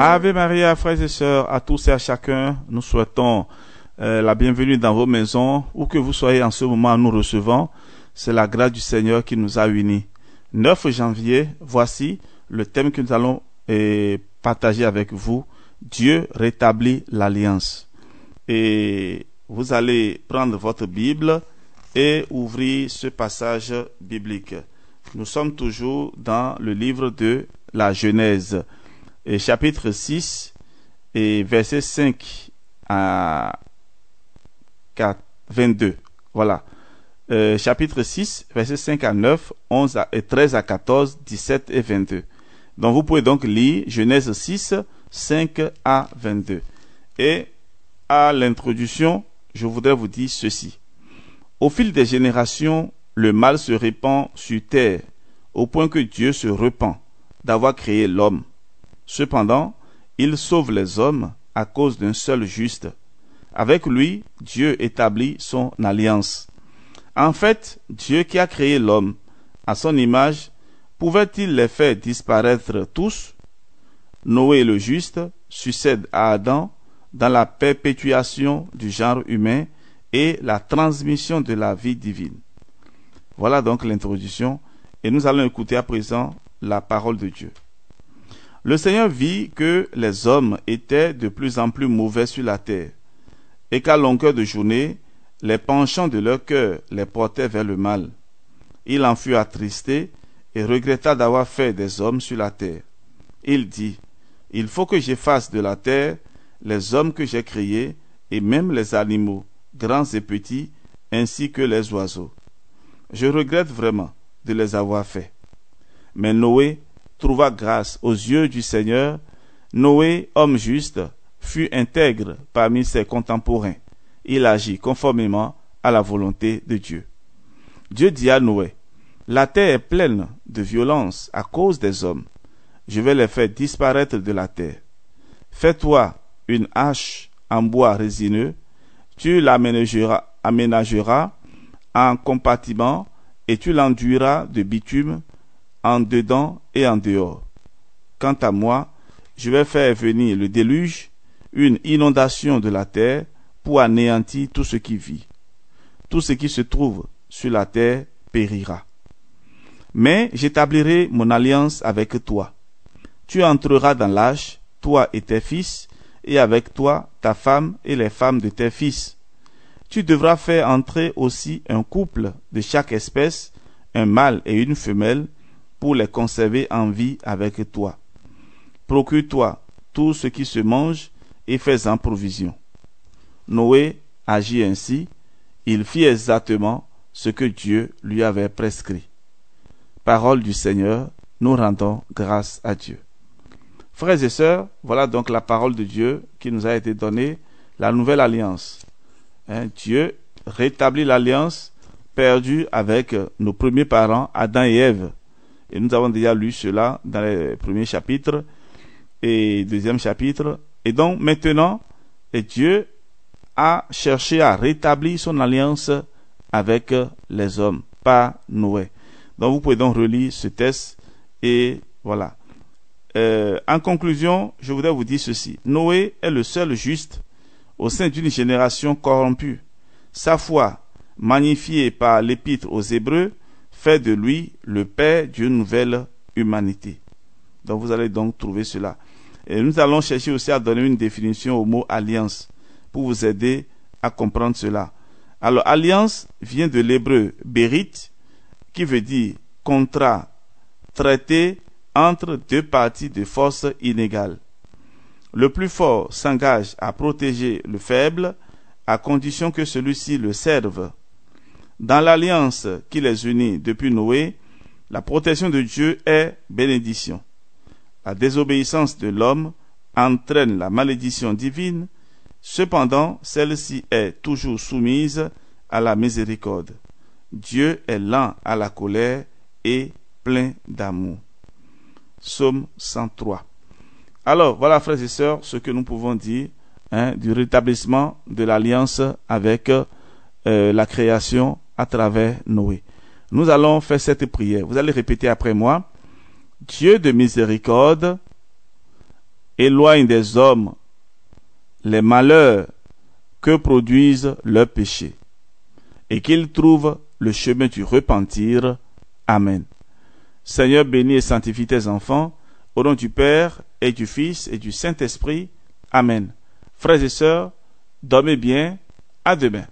Ave Maria, frères et sœurs, à tous et à chacun, nous souhaitons la bienvenue dans vos maisons, où que vous soyez en ce moment, nous recevons. C'est la grâce du Seigneur qui nous a unis. 9 janvier, voici le thème que nous allons partager avec vous. Dieu rétablit l'alliance. Et vous allez prendre votre Bible et ouvrir ce passage biblique. Nous sommes toujours dans le livre de la Genèse, et chapitre 6 et versets 5 à 22. Voilà. Chapitre 6, versets 5 à 9, 11 et 13 à 14, 17 et 22. Donc vous pouvez donc lire Genèse 6, 5 à 22. Et à l'introduction, je voudrais vous dire ceci. Au fil des générations, le mal se répand sur terre, au point que Dieu se repent d'avoir créé l'homme. Cependant, il sauve les hommes à cause d'un seul juste. Avec lui, Dieu établit son alliance. En fait, Dieu qui a créé l'homme à son image, pouvait-il les faire disparaître tous? Noé le juste succède à Adam dans la perpétuation du genre humain et la transmission de la vie divine. Voilà donc l'introduction, et nous allons écouter à présent la parole de Dieu. Le Seigneur vit que les hommes étaient de plus en plus mauvais sur la terre, et qu'à longueur de journée, les penchants de leur cœur les portaient vers le mal. Il en fut attristé et regretta d'avoir fait des hommes sur la terre. Il dit, « Il faut que j'efface de la terre les hommes que j'ai créés, et même les animaux, grands et petits, ainsi que les oiseaux. Je regrette vraiment de les avoir faits. » Mais Noé trouva grâce aux yeux du Seigneur. Noé, homme juste, fut intègre parmi ses contemporains. Il agit conformément à la volonté de Dieu. Dieu dit à Noé, « La terre est pleine de violence à cause des hommes. Je vais les faire disparaître de la terre. Fais-toi une hache en bois résineux, tu l'aménageras en compartiment et tu l'enduiras de bitume en dedans et en dehors. Quant à moi, je vais faire venir le déluge, une inondation de la terre, pour anéantir tout ce qui vit. Tout ce qui se trouve sur la terre périra. Mais j'établirai mon alliance avec toi. Tu entreras dans l'âge, toi et tes fils, et avec toi ta femme et les femmes de tes fils. Tu devras faire entrer aussi un couple de chaque espèce, un mâle et une femelle, pour les conserver en vie avec toi. Procure-toi tout ce qui se mange et fais-en provision. Noé agit ainsi, il fit exactement ce que Dieu lui avait prescrit. Parole du Seigneur, nous rendons grâce à Dieu. Frères et sœurs, voilà donc la parole de Dieu qui nous a été donnée, la nouvelle alliance. Dieu rétablit l'alliance perdue avec nos premiers parents, Adam et Ève. Et nous avons déjà lu cela dans les premiers chapitres et deuxième chapitre. Et donc maintenant, Dieu a cherché à rétablir son alliance avec les hommes, par Noé. Donc vous pouvez donc relire ce texte et voilà. En conclusion, je voudrais vous dire ceci. Noé est le seul juste au sein d'une génération corrompue. Sa foi, magnifiée par l'épître aux Hébreux, fait de lui le père d'une nouvelle humanité. Donc vous allez donc trouver cela. Et nous allons chercher aussi à donner une définition au mot alliance pour vous aider à comprendre cela. Alors alliance vient de l'hébreu bérit, qui veut dire contrat, traité entre deux parties de force inégale. Le plus fort s'engage à protéger le faible à condition que celui-ci le serve. Dans l'alliance qui les unit depuis Noé, la protection de Dieu est bénédiction. La désobéissance de l'homme entraîne la malédiction divine, cependant celle-ci est toujours soumise à la miséricorde. Dieu est lent à la colère et plein d'amour. Psaume 103. Alors, voilà, frères et sœurs, ce que nous pouvons dire du rétablissement de l'alliance avec la création à travers Noé. Nous allons faire cette prière. Vous allez répéter après moi. Dieu de miséricorde, éloigne des hommes les malheurs que produisent leurs péchés, et qu'ils trouvent le chemin du repentir. Amen. Seigneur, bénis et sanctifie tes enfants, au nom du Père et du Fils et du Saint-Esprit. Amen. Frères et sœurs, dormez bien. À demain.